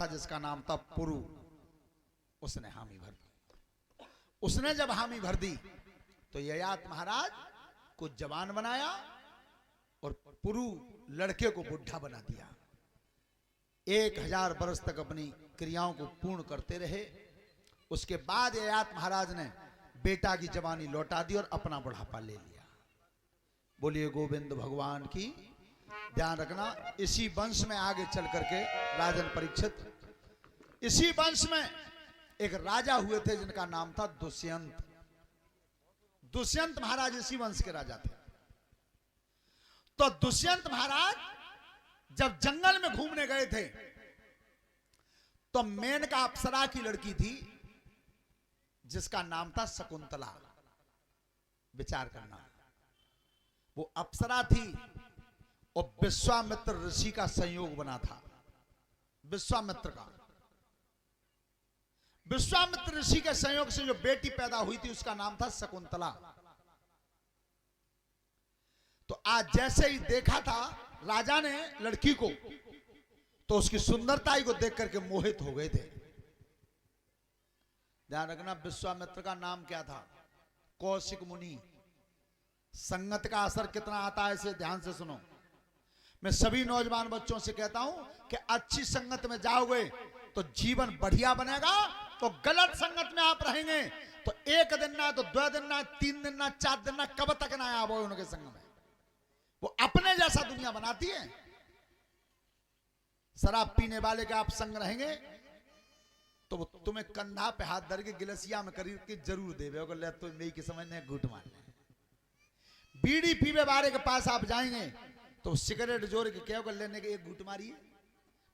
था जिसका नाम था पुरु, उसने हामी भर दी। उसने जब हामी भर दी तो ययात महाराज को जवान बनाया और पुरु लड़के को बुढ़ा बना दिया। 1000 वर्ष तक अपनी क्रियाओं को पूर्ण करते रहे। उसके बाद ययात महाराज ने बेटा की जवानी लौटा दी और अपना बुढ़ापा ले लिया। बोलिए गोविंद भगवान की। ध्यान रखना, इसी वंश में आगे चल करके राजन परीक्षित, इसी वंश में एक राजा हुए थे जिनका नाम था दुष्यंत। दुष्यंत महाराज इसी वंश के राजा थे। तो दुष्यंत महाराज जब जंगल में घूमने गए थे तो मेनका अप्सरा की लड़की थी जिसका नाम था शकुंतला। विचार करना, वो अप्सरा थी और विश्वामित्र ऋषि का संयोग बना था। विश्वामित्र का, विश्वामित्र ऋषि के संयोग से जो बेटी पैदा हुई थी उसका नाम था शकुंतला। तो आज जैसे ही देखा था राजा ने लड़की को तो उसकी सुंदरता को देख करके मोहित हो गए थे। ध्यान रखना, विश्वामित्र का नाम क्या था? कौशिक मुनि। संगत का असर कितना आता है इसे ध्यान से सुनो। मैं सभी नौजवान बच्चों से कहता हूं कि अच्छी संगत में जाओगे तो जीवन बढ़िया बनेगा। तो गलत संगत में आप रहेंगे तो 1 दिन ना, तो 2 दिन ना, 3 दिन ना, 4 दिन ना, कब तक ना आप उनके संग में। वो अपने जैसा दुनिया बनाती है। शराब पीने वाले का आप संग रहेंगे तो वो तुम्हें कंधा पे हाथ धर के गिलसिया में खरीद के जरूर देवे, ले तो मेरी के समझ में घूट मारने। बीड़ी पीवे वाले के पास आप जाएंगे तो सिगरेट जोड़ के कहोगे लेने के 1 घूट मारिए।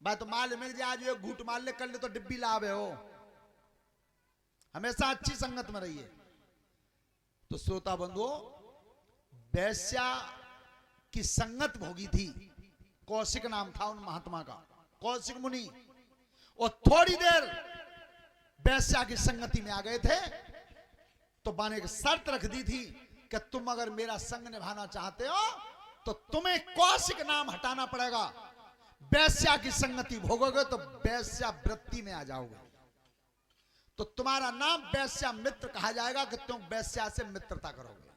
बात तो माल मिल जाए, आज 1 घूट मार ले, कर ले तो डिब्बी लावे हो। हमेशा अच्छी संगत में रहिए। तो श्रोता बंधुओं, वैश्या की संगत भोगी थी। कौशिक नाम था उन महात्मा का, कौशिक मुनि। और थोड़ी देर वैश्या की संगति में आ गए थे तो बाने की शर्त रख दी थी कि तुम अगर मेरा संग निभाना चाहते हो तो तुम्हें कौशिक नाम हटाना पड़ेगा। वैश्या की संगति भोगोगे तो वैश्या वृत्ति में आ जाओगे, तो तुम्हारा नाम वैश्या मित्र कहा जाएगा कि तुम वैश्या से मित्रता करोगे।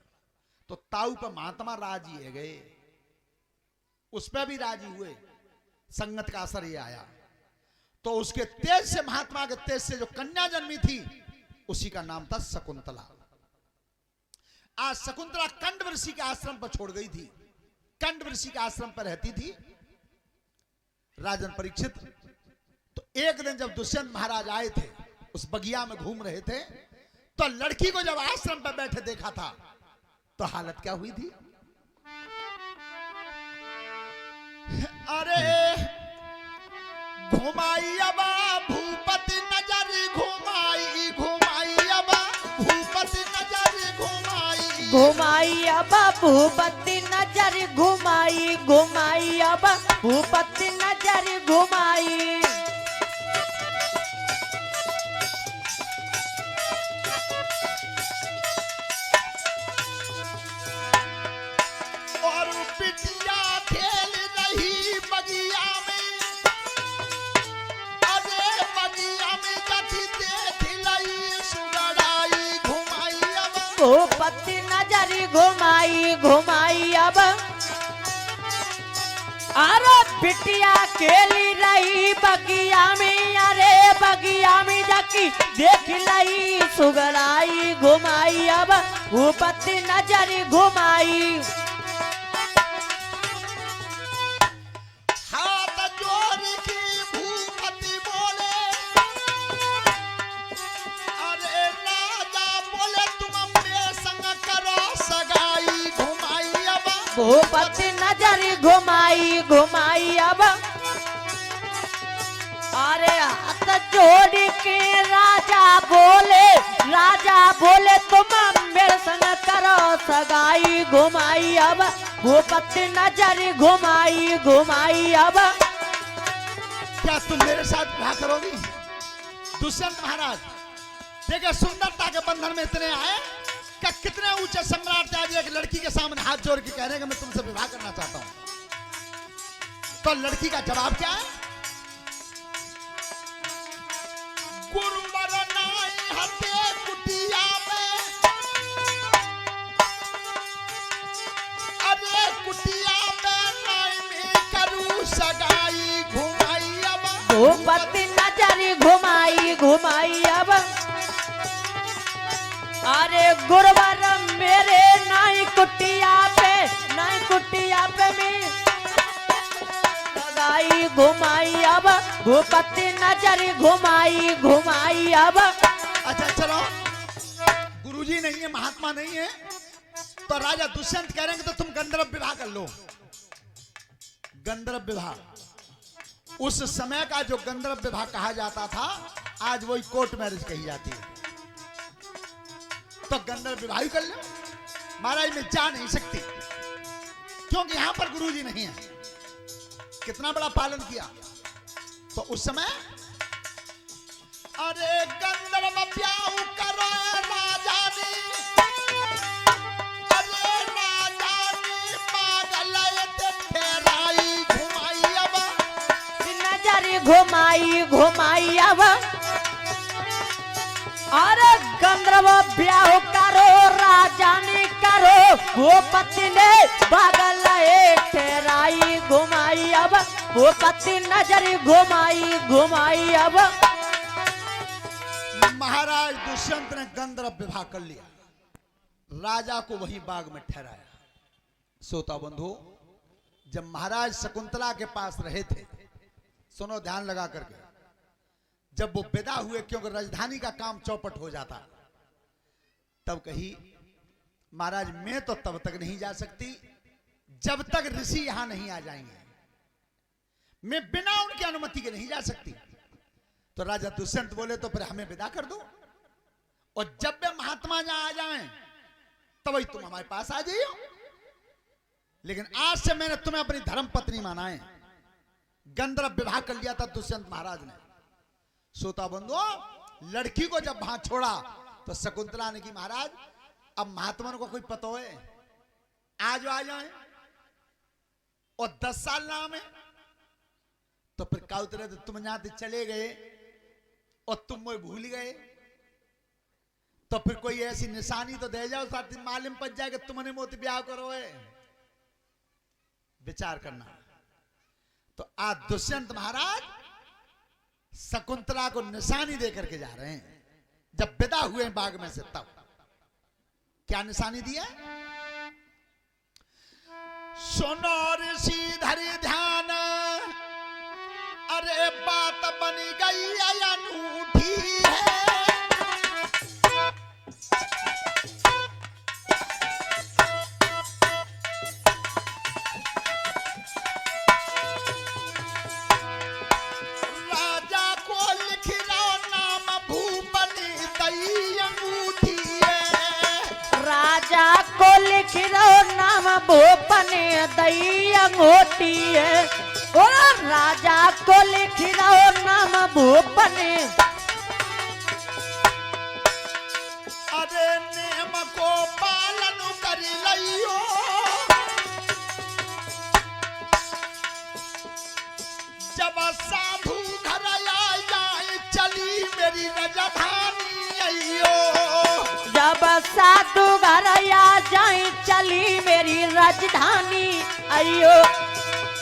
तो ताऊ पर महात्मा राजी है गए, उस पर भी राजी हुए। संगत का असर ये आया तो उसके तेज से, महात्मा के तेज से जो कन्या जन्मी थी उसी का नाम था शकुंतला। आज शकुंतला कंड ऋषि के आश्रम पर छोड़ गई थी। कंड ऋषि के आश्रम पर रहती थी राजन परीक्षित। तो एक दिन जब दुष्यंत महाराज आए थे, उस बगिया में घूम रहे थे, तो लड़की को जब आश्रम पर बैठे देखा था तो हालत क्या हुई थी? अरे घुमाई अबा भूपति नजर, घुमाई घुमाई अबा भूपति नजर, घुमाई घुमाई अबा भूपति नजर, घुमाई घुमाई अबा भूपति नजर, घुमाई। और बिटिया खेल रही बगिया में, अरे बगिया में जाती देख लई सुगड़ाई, घुमाई अब भूपति नजर, घुमाई घुमाई अब। अरे बिटिया खेली रही बगिया में, अरे बगिया में जाकी देख लई सुगड़ाई, घुमाई अब भूपति नजर, घुमाई। हाथ जोड़ के भूपति बोले, अरे राजा बोले तुम मेरे संग करो सगाई, घुमाई अब भूपति नजर, घुमाई घुमाई अब। अरे हाथ जोड़ के राजा बोले तुम मेरे संग करो सगाई, घुमाई अब भूपति नजर, घुमाई घुमाई अब। क्या तुम मेरे साथ विवाह करोगी? दुष्यंत महाराज देखिए, सुंदरता के बंधन में इतने आए कि कितने ऊंचे सम्राट थे, आज एक लड़की के सामने हाथ जोड़ के कह रहे हैं कि मैं तुमसे विवाह करना चाहता हूं। तो लड़की का जवाब क्या है? गुरुवर नाई हते कुटिया में, अरे कुटिया में नाई में करू सगाई घुमाई अब भूपति नजर घुमाई घुमाई अब, अरे गुरुवर मेरे नाई कुटिया पे मैं सगाई घुमाई अब, भूपति नजर घुमाई घुमाई अब। अच्छा चलो, गुरुजी नहीं है, महात्मा नहीं है, तो राजा दुष्यंत कह रहे हैं कि तो तुम गंधर्व विवाह कर लो। गंधर्व विवाह, उस समय का जो गंधर्व विवाह कहा जाता था, आज वही कोर्ट मैरिज कही जाती है। तो गंधर्व विवाह ही कर लो। महाराज में जा नहीं सकती, क्योंकि यहां पर गुरुजी नहीं है। कितना बड़ा पालन किया। तो उस समय अरे गंधर्व ब्याह करो राजा ने, अरे राजा ने पागल फेराई घुमाई अब, नजर घुमाई घुमाई अब, अरे गंधर्व ब्याह करो राजा ने करो, भूपति ने पागल ठहराई घुमाई अब, भूपति नजर घुमाई घुमाई अब। महाराज दुष्यंत ने गंधर्व विवाह कर लिया, राजा को वहीं बाग में ठहराया। श्रोता बंधु, जब महाराज शकुंतला के पास रहे थे, सुनो ध्यान लगा करके, जब वो विदा हुए, क्योंकि राजधानी का काम चौपट हो जाता, तब कही महाराज मैं तो तब तक नहीं जा सकती जब तक ऋषि यहां नहीं आ जाएंगे, मैं बिना उनकी अनुमति के नहीं जा सकती। तो राजा दुष्यंत बोले तो फिर हमें विदा कर दो, और जब वे महात्मा यहां आ जाएं तभी तुम हमारे पास आ जाइयो। लेकिन आज से मैंने तुम्हें अपनी धर्म पत्नी माना है। गंधर्व विवाह कर लिया था दुष्यंत महाराज ने। श्रोता बंधु, लड़की को जब वहां छोड़ा तो शकुंतला ने की महाराज अब महात्मा को कोई पता है, आज आ जाए और 10 साल नाम है, तो फिर क्या उतरे, तो तुम यहां से चले गए और तुम मुझे भूल गए, तो फिर कोई ऐसी निशानी तो दे जाओ, साथ ही मालूम पड़ जाए कि तुमने मोती ब्याह करो है। विचार करना। तो आज दुष्यंत महाराज शकुंतला को निशानी दे करके जा रहे हैं। जब विदा हुए बाग में से, तब क्या निशानी दी है? सुनो ऋषि धरि ध्यान, अरे बात बन गई अनूठी है, राजा को लिख लो नाम भूपति दई अंगूठी है, राजा को लिख लो नाम भूपन दई अंगूठी है, और राजा को लिख लो नाम भूपन। अरे नेम को पालन कर लियो, जब साधु घर आ जाए चली मेरी राजधानी अयो, जब साधु घर आ जाए चली मेरी राजधानी अयो,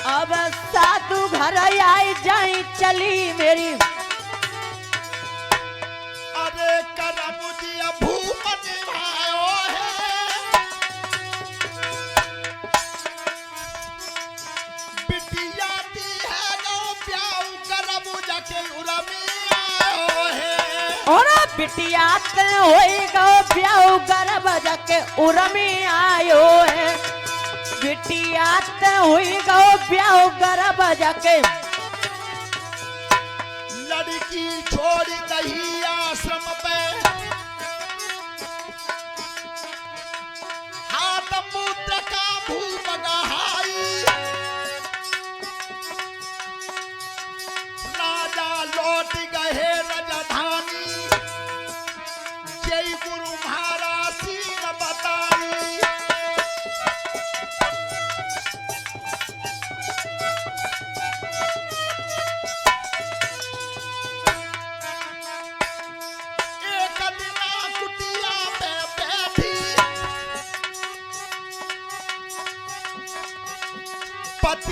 अब साधु घर आए जाए चली मेरी। अरे करम दिया भूपन भायो है, बिटिया दी है गो प्याऊ करम जाके उरमी आयो है, और बिटिया होई गो ब्याह गर्भ जके उर्मी आयो है, बिटिया हुई गो ब्याह गर्भ जके। लड़की छोड़ दही आश्रम पे, हाथ पुत्र का भूप गहाई, राजा लौट गए राजधानी, जय गुरु महाराज सिंह बताई।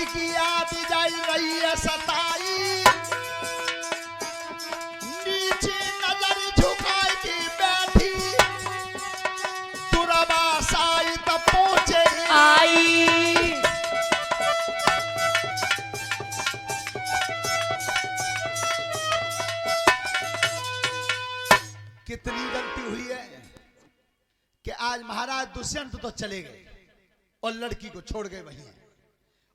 की याद जाई रही है सताई, नीचे नजर झुकाई की बैठी, तुरबा साई तब पहुंचे आई। कितनी गलती हुई है कि आज महाराज दुष्यंत तो चले गए और लड़की को छोड़ गए वहीं,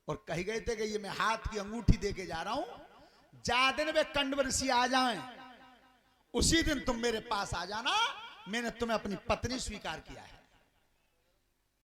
और कह गए थे कि ये मैं हाथ की अंगूठी दे के जा रहा हूं, जा दिन वे कंडवर्षी आ जाएं उसी दिन तुम मेरे पास आ जाना, मैंने तुम्हें अपनी पत्नी स्वीकार किया है।